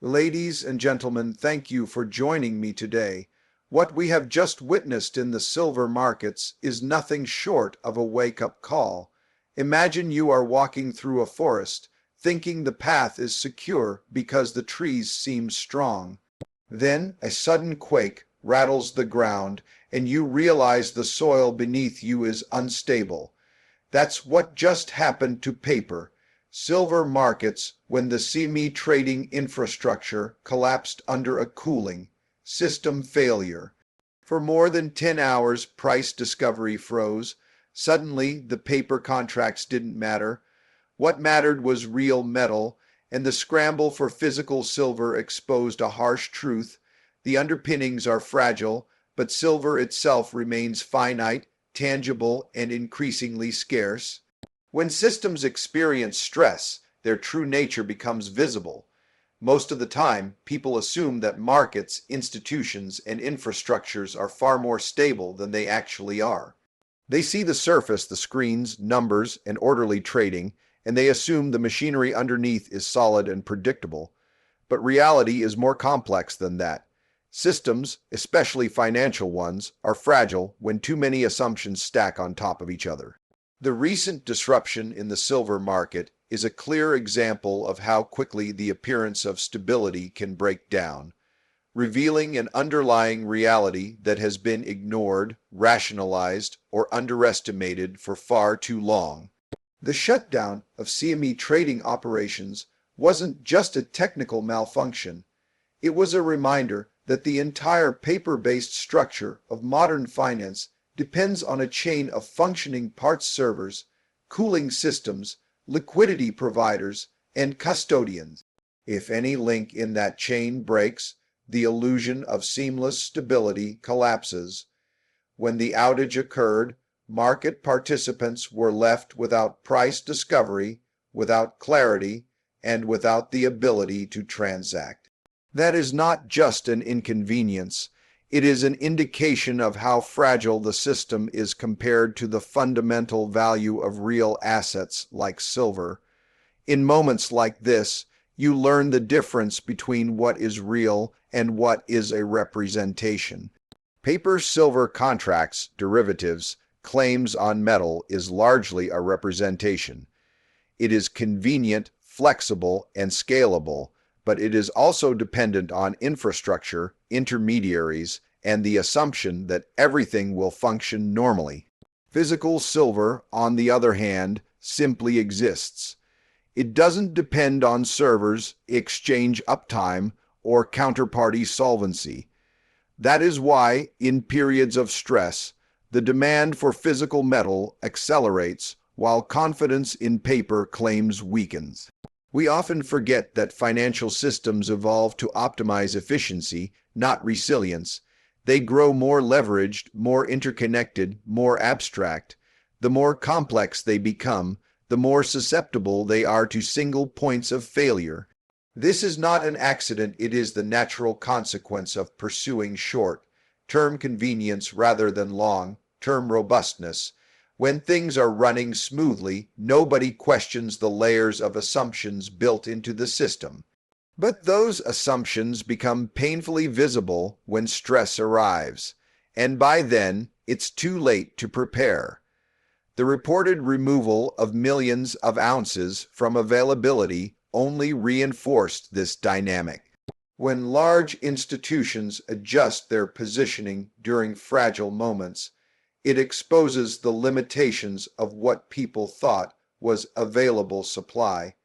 Ladies and gentlemen, thank you for joining me today. What we have just witnessed in the silver markets is nothing short of a wake-up call. Imagine you are walking through a forest, thinking the path is secure because the trees seem strong. Then a sudden quake rattles the ground, and you realize the soil beneath you is unstable. That's what just happened to paper. Silver markets when the CME trading infrastructure collapsed under a cooling system failure. For more than 10 hours, price discovery froze. Suddenly, the paper contracts didn't matter. What mattered was real metal, and the scramble for physical silver exposed a harsh truth. The underpinnings are fragile, but silver itself remains finite, tangible, and increasingly scarce. When systems experience stress, their true nature becomes visible. Most of the time, people assume that markets, institutions, and infrastructures are far more stable than they actually are. They see the surface, the screens, numbers, and orderly trading, and they assume the machinery underneath is solid and predictable. But reality is more complex than that. Systems, especially financial ones, are fragile when too many assumptions stack on top of each other. The recent disruption in the silver market is a clear example of how quickly the appearance of stability can break down, revealing an underlying reality that has been ignored, rationalized, or underestimated for far too long. The shutdown of CME trading operations wasn't just a technical malfunction. It was a reminder that the entire paper-based structure of modern finance depends on a chain of functioning parts servers, cooling systems, liquidity providers, and custodians. If any link in that chain breaks, the illusion of seamless stability collapses. When the outage occurred, market participants were left without price discovery, without clarity, and without the ability to transact. That is not just an inconvenience. It is an indication of how fragile the system is compared to the fundamental value of real assets like silver. In moments like this, you learn the difference between what is real and what is a representation. Paper-silver contracts, derivatives, claims on metal is largely a representation. It is convenient, flexible, and scalable, but it is also dependent on infrastructure, intermediaries, and the assumption that everything will function normally. Physical silver, on the other hand, simply exists. It doesn't depend on servers, exchange uptime, or counterparty solvency. That is why, in periods of stress, the demand for physical metal accelerates while confidence in paper claims weakens. We often forget that financial systems evolve to optimize efficiency, not resilience. They grow more leveraged, more interconnected, more abstract. The more complex they become, the more susceptible they are to single points of failure. This is not an accident, it is the natural consequence of pursuing short-term convenience rather than long-term robustness. When things are running smoothly, nobody questions the layers of assumptions built into the system. But those assumptions become painfully visible when stress arrives, and by then, it's too late to prepare. The reported removal of millions of ounces from availability only reinforced this dynamic. When large institutions adjust their positioning during fragile moments, it exposes the limitations of what people thought was available supply.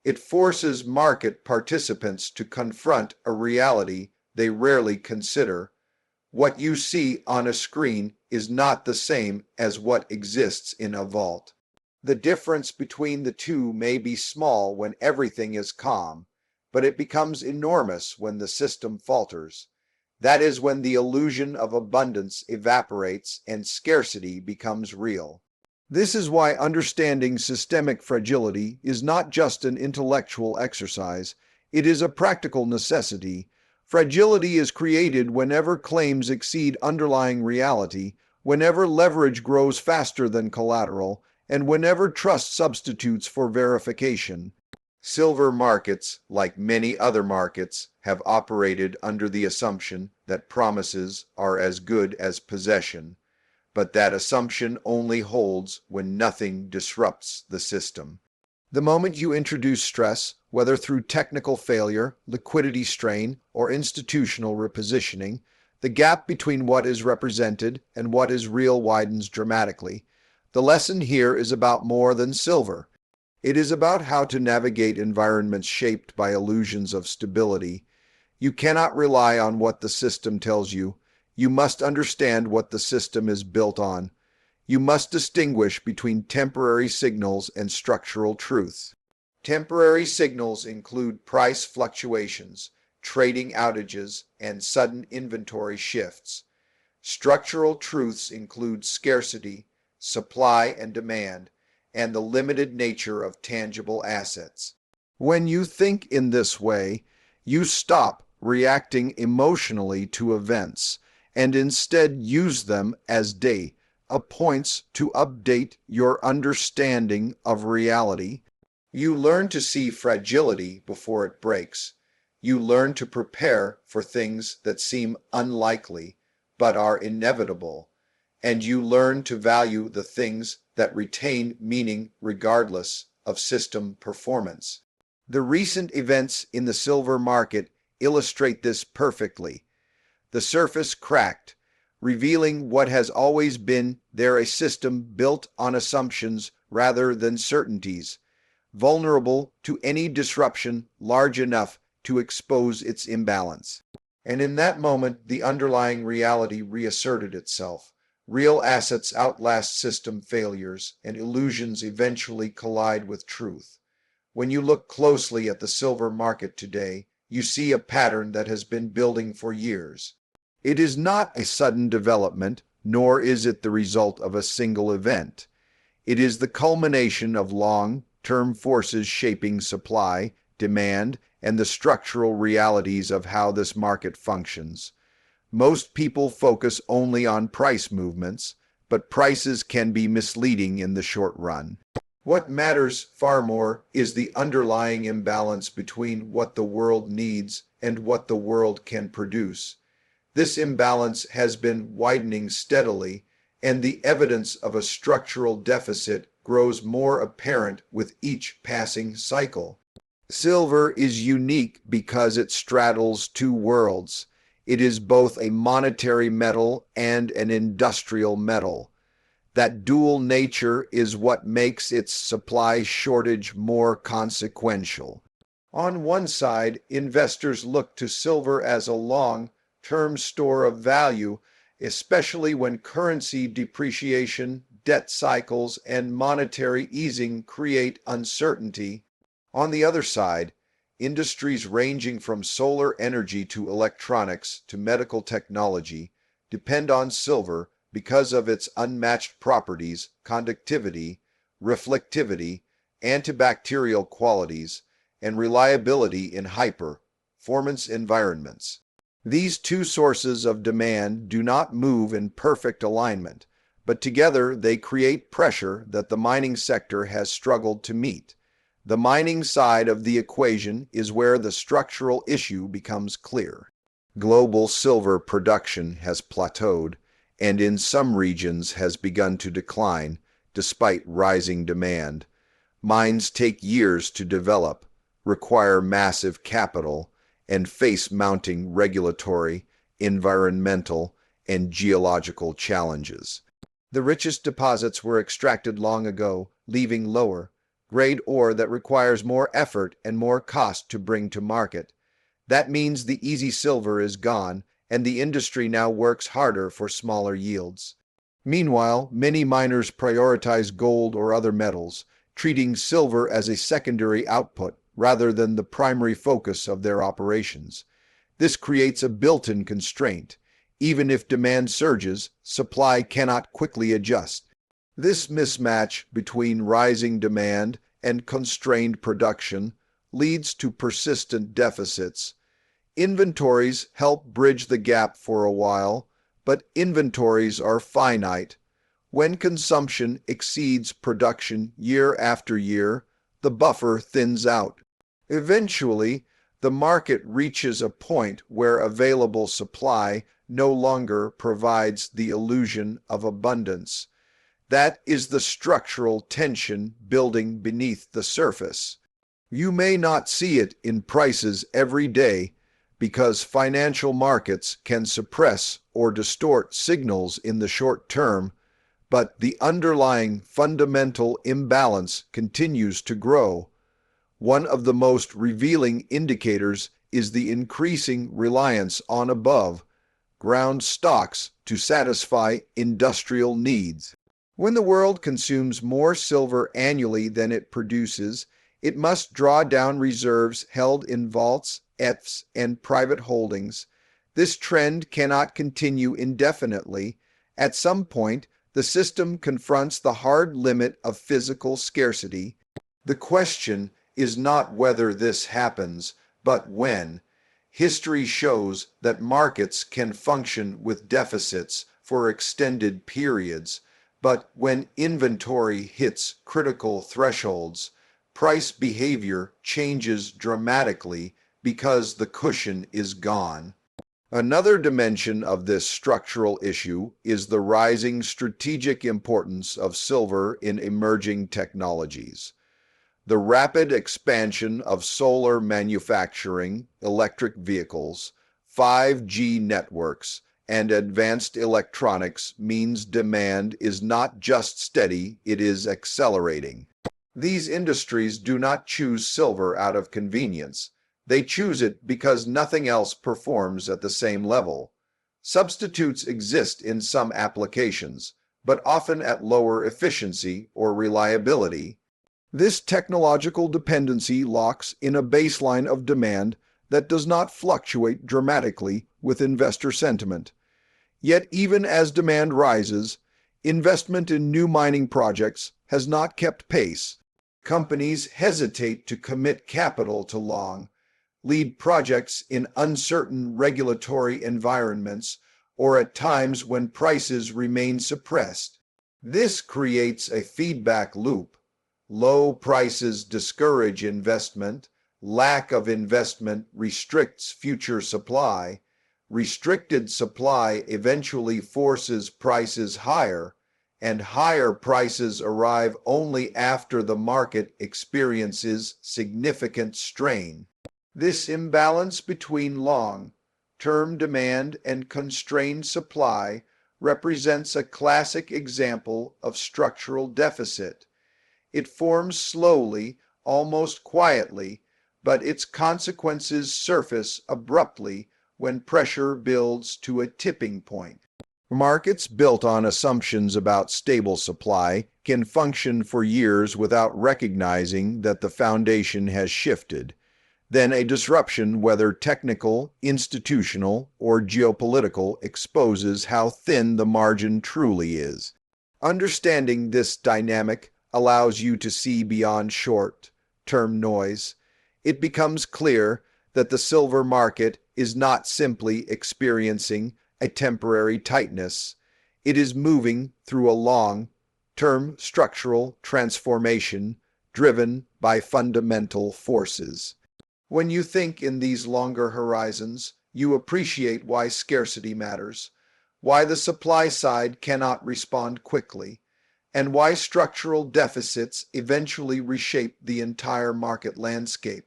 It forces market participants to confront a reality they rarely consider. What you see on a screen is not the same as what exists in a vault. The difference between the two may be small when everything is calm, but it becomes enormous when the system falters. That is when the illusion of abundance evaporates and scarcity becomes real. This is why understanding systemic fragility is not just an intellectual exercise, it is a practical necessity. Fragility is created whenever claims exceed underlying reality, whenever leverage grows faster than collateral, and whenever trust substitutes for verification. Silver markets, like many other markets, have operated under the assumption that promises are as good as possession, but that assumption only holds when nothing disrupts the system. The moment you introduce stress, whether through technical failure, liquidity strain, or institutional repositioning, the gap between what is represented and what is real widens dramatically. The lesson here is about more than silver. It is about how to navigate environments shaped by illusions of stability. You cannot rely on what the system tells you. You must understand what the system is built on. You must distinguish between temporary signals and structural truths. Temporary signals include price fluctuations, trading outages, and sudden inventory shifts. Structural truths include scarcity, supply and demand, and the limited nature of tangible assets. When you think in this way, you stop reacting emotionally to events and instead use them as data points to update your understanding of reality. You learn to see fragility before it breaks. You learn to prepare for things that seem unlikely but are inevitable. And you learn to value the things that retain meaning regardless of system performance. The recent events in the silver market illustrate this perfectly. The surface cracked, revealing what has always been there, a system built on assumptions rather than certainties, vulnerable to any disruption large enough to expose its imbalance. And in that moment, the underlying reality reasserted itself. Real assets outlast system failures, and illusions eventually collide with truth. When you look closely at the silver market today, you see a pattern that has been building for years. It is not a sudden development, nor is it the result of a single event. It is the culmination of long-term forces shaping supply, demand, and the structural realities of how this market functions. Most people focus only on price movements, but prices can be misleading in the short run. What matters far more is the underlying imbalance between what the world needs and what the world can produce. This imbalance has been widening steadily, and the evidence of a structural deficit grows more apparent with each passing cycle. Silver is unique because it straddles two worlds. It is both a monetary metal and an industrial metal. That dual nature is what makes its supply shortage more consequential. On one side, investors look to silver as a long-term store of value, especially when currency depreciation, debt cycles, and monetary easing create uncertainty. On the other side, industries ranging from solar energy to electronics to medical technology depend on silver because of its unmatched properties, conductivity, reflectivity, antibacterial qualities, and reliability in high-performance environments. These two sources of demand do not move in perfect alignment, but together they create pressure that the mining sector has struggled to meet. The mining side of the equation is where the structural issue becomes clear. Global silver production has plateaued, and in some regions has begun to decline, despite rising demand. Mines take years to develop, require massive capital, and face mounting regulatory, environmental, and geological challenges. The richest deposits were extracted long ago, leaving lower grade ore that requires more effort and more cost to bring to market. That means the easy silver is gone, and the industry now works harder for smaller yields. Meanwhile, many miners prioritize gold or other metals, treating silver as a secondary output rather than the primary focus of their operations. This creates a built-in constraint. Even if demand surges, supply cannot quickly adjust. This mismatch between rising demand and constrained production leads to persistent deficits. Inventories help bridge the gap for a while, but inventories are finite. When consumption exceeds production year after year, the buffer thins out. Eventually, the market reaches a point where available supply no longer provides the illusion of abundance. That is the structural tension building beneath the surface. You may not see it in prices every day because financial markets can suppress or distort signals in the short term, but the underlying fundamental imbalance continues to grow. One of the most revealing indicators is the increasing reliance on above-ground stocks to satisfy industrial needs. When the world consumes more silver annually than it produces, it must draw down reserves held in vaults, ETFs, and private holdings. This trend cannot continue indefinitely. At some point, the system confronts the hard limit of physical scarcity. The question is not whether this happens, but when. History shows that markets can function with deficits for extended periods, but when inventory hits critical thresholds, price behavior changes dramatically because the cushion is gone. Another dimension of this structural issue is the rising strategic importance of silver in emerging technologies. The rapid expansion of solar manufacturing, electric vehicles, 5G networks, and advanced electronics means demand is not just steady, it is accelerating. These industries do not choose silver out of convenience. They choose it because nothing else performs at the same level. Substitutes exist in some applications, but often at lower efficiency or reliability. This technological dependency locks in a baseline of demand that does not fluctuate dramatically with investor sentiment. Yet even as demand rises, investment in new mining projects has not kept pace. Companies hesitate to commit capital to long, lead projects in uncertain regulatory environments, or at times when prices remain suppressed. This creates a feedback loop. Low prices discourage investment, lack of investment restricts future supply, restricted supply eventually forces prices higher, and higher prices arrive only after the market experiences significant strain. This imbalance between long-term demand and constrained supply represents a classic example of structural deficit. It forms slowly, almost quietly, but its consequences surface abruptly when pressure builds to a tipping point. Markets built on assumptions about stable supply can function for years without recognizing that the foundation has shifted. Then a disruption, whether technical, institutional, or geopolitical, exposes how thin the margin truly is. Understanding this dynamic allows you to see beyond short-term noise. It becomes clear that the silver market is not simply experiencing a temporary tightness. It is moving through a long-term structural transformation driven by fundamental forces. When you think in these longer horizons, you appreciate why scarcity matters, why the supply side cannot respond quickly, and why structural deficits eventually reshape the entire market landscape.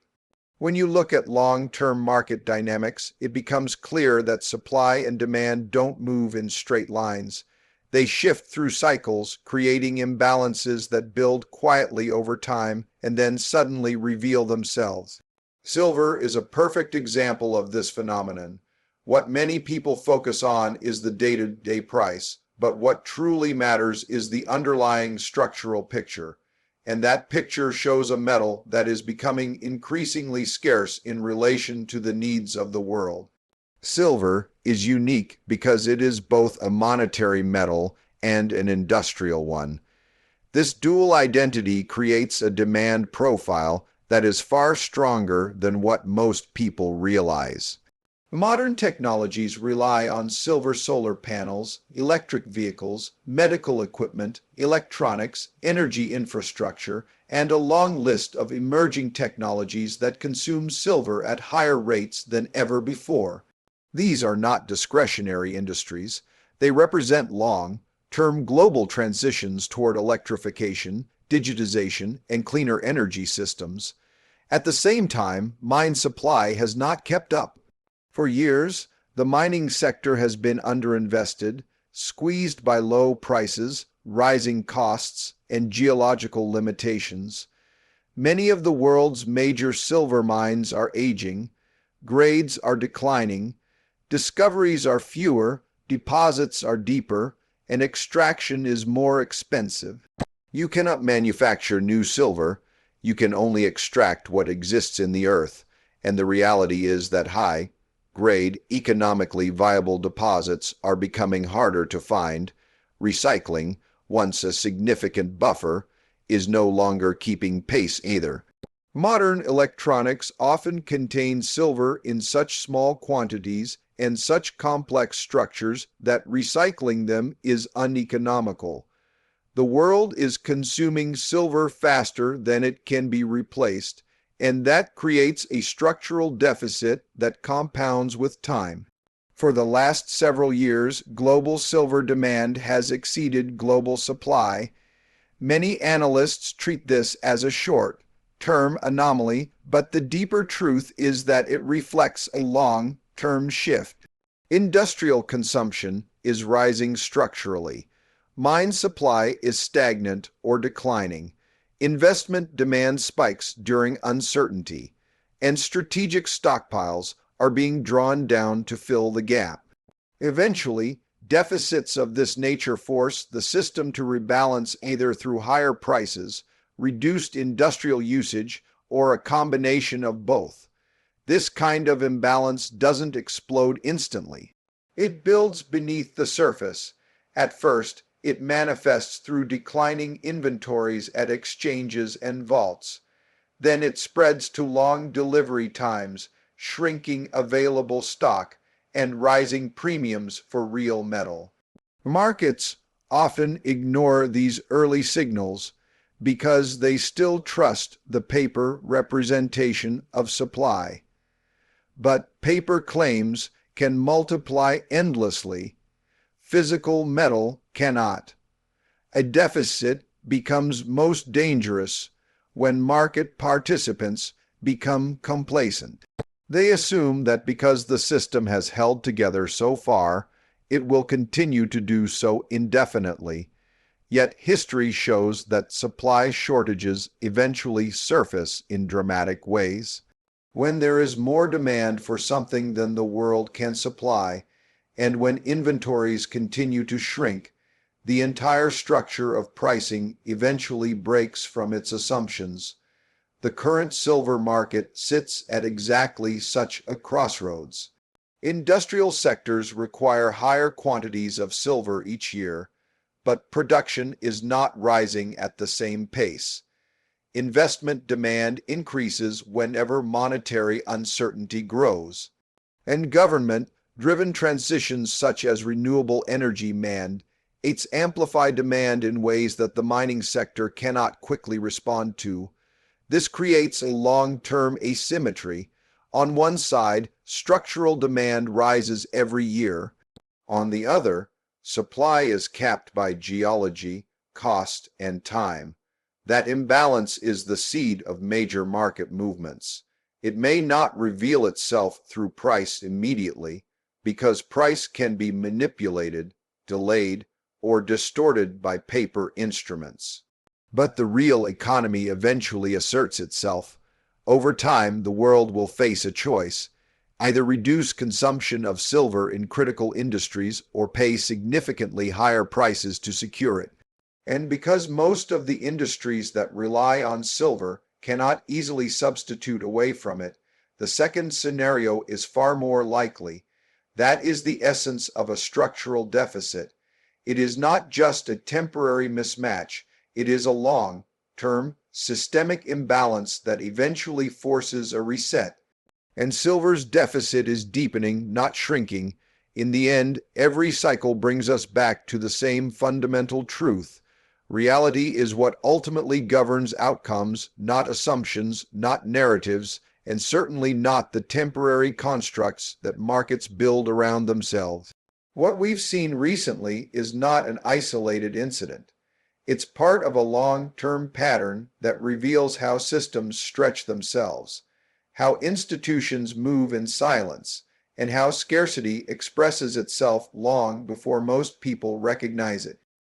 When you look at long-term market dynamics, it becomes clear that supply and demand don't move in straight lines. They shift through cycles, creating imbalances that build quietly over time and then suddenly reveal themselves. Silver is a perfect example of this phenomenon. What many people focus on is the day-to-day price, but what truly matters is the underlying structural picture. And that picture shows a metal that is becoming increasingly scarce in relation to the needs of the world. Silver is unique because it is both a monetary metal and an industrial one. This dual identity creates a demand profile that is far stronger than what most people realize. Modern technologies rely on silver solar panels, electric vehicles, medical equipment, electronics, energy infrastructure, and a long list of emerging technologies that consume silver at higher rates than ever before. These are not discretionary industries. They represent long-term global transitions toward electrification, digitization, and cleaner energy systems. At the same time, mine supply has not kept up. For years, the mining sector has been underinvested, squeezed by low prices, rising costs, and geological limitations. Many of the world's major silver mines are aging, grades are declining, discoveries are fewer, deposits are deeper, and extraction is more expensive. You cannot manufacture new silver, you can only extract what exists in the earth, and the reality is that high-grade, economically viable deposits are becoming harder to find. Recycling, once a significant buffer, is no longer keeping pace either. Modern electronics often contain silver in such small quantities and such complex structures that recycling them is uneconomical. The world is consuming silver faster than it can be replaced, and that creates a structural deficit that compounds with time. For the last several years, global silver demand has exceeded global supply. Many analysts treat this as a short-term anomaly, but the deeper truth is that it reflects a long-term shift. Industrial consumption is rising structurally. Mine supply is stagnant or declining. Investment demand spikes during uncertainty, and strategic stockpiles are being drawn down to fill the gap. Eventually, deficits of this nature force the system to rebalance either through higher prices, reduced industrial usage, or a combination of both. This kind of imbalance doesn't explode instantly. It builds beneath the surface. At first, it manifests through declining inventories at exchanges and vaults. Then it spreads to long delivery times, shrinking available stock, and rising premiums for real metal. Markets often ignore these early signals because they still trust the paper representation of supply. But paper claims can multiply endlessly. Physical metal cannot. A deficit becomes most dangerous when market participants become complacent. They assume that because the system has held together so far, it will continue to do so indefinitely. Yet history shows that supply shortages eventually surface in dramatic ways. When there is more demand for something than the world can supply, and when inventories continue to shrink, the entire structure of pricing eventually breaks from its assumptions. The current silver market sits at exactly such a crossroads. Industrial sectors require higher quantities of silver each year, but production is not rising at the same pace. Investment demand increases whenever monetary uncertainty grows, and government-driven transitions such as renewable energy mandates amplify demand in ways that the mining sector cannot quickly respond to. This creates a long-term asymmetry. On one side, structural demand rises every year. On the other, supply is capped by geology, cost, and time. That imbalance is the seed of major market movements. It may not reveal itself through price immediately, because price can be manipulated, delayed, or distorted by paper instruments. But the real economy eventually asserts itself. Over time, the world will face a choice: either reduce consumption of silver in critical industries or pay significantly higher prices to secure it. And because most of the industries that rely on silver cannot easily substitute away from it, the second scenario is far more likely. That is the essence of a structural deficit. It is not just a temporary mismatch, it is a long-term, systemic imbalance that eventually forces a reset. and silver's deficit is deepening, not shrinking. In the end, every cycle brings us back to the same fundamental truth. Reality is what ultimately governs outcomes, not assumptions, not narratives, and certainly not the temporary constructs that markets build around themselves. What we've seen recently is not an isolated incident. It's part of a long-term pattern that reveals how systems stretch themselves, how institutions move in silence, and how scarcity expresses itself long before most people recognize it.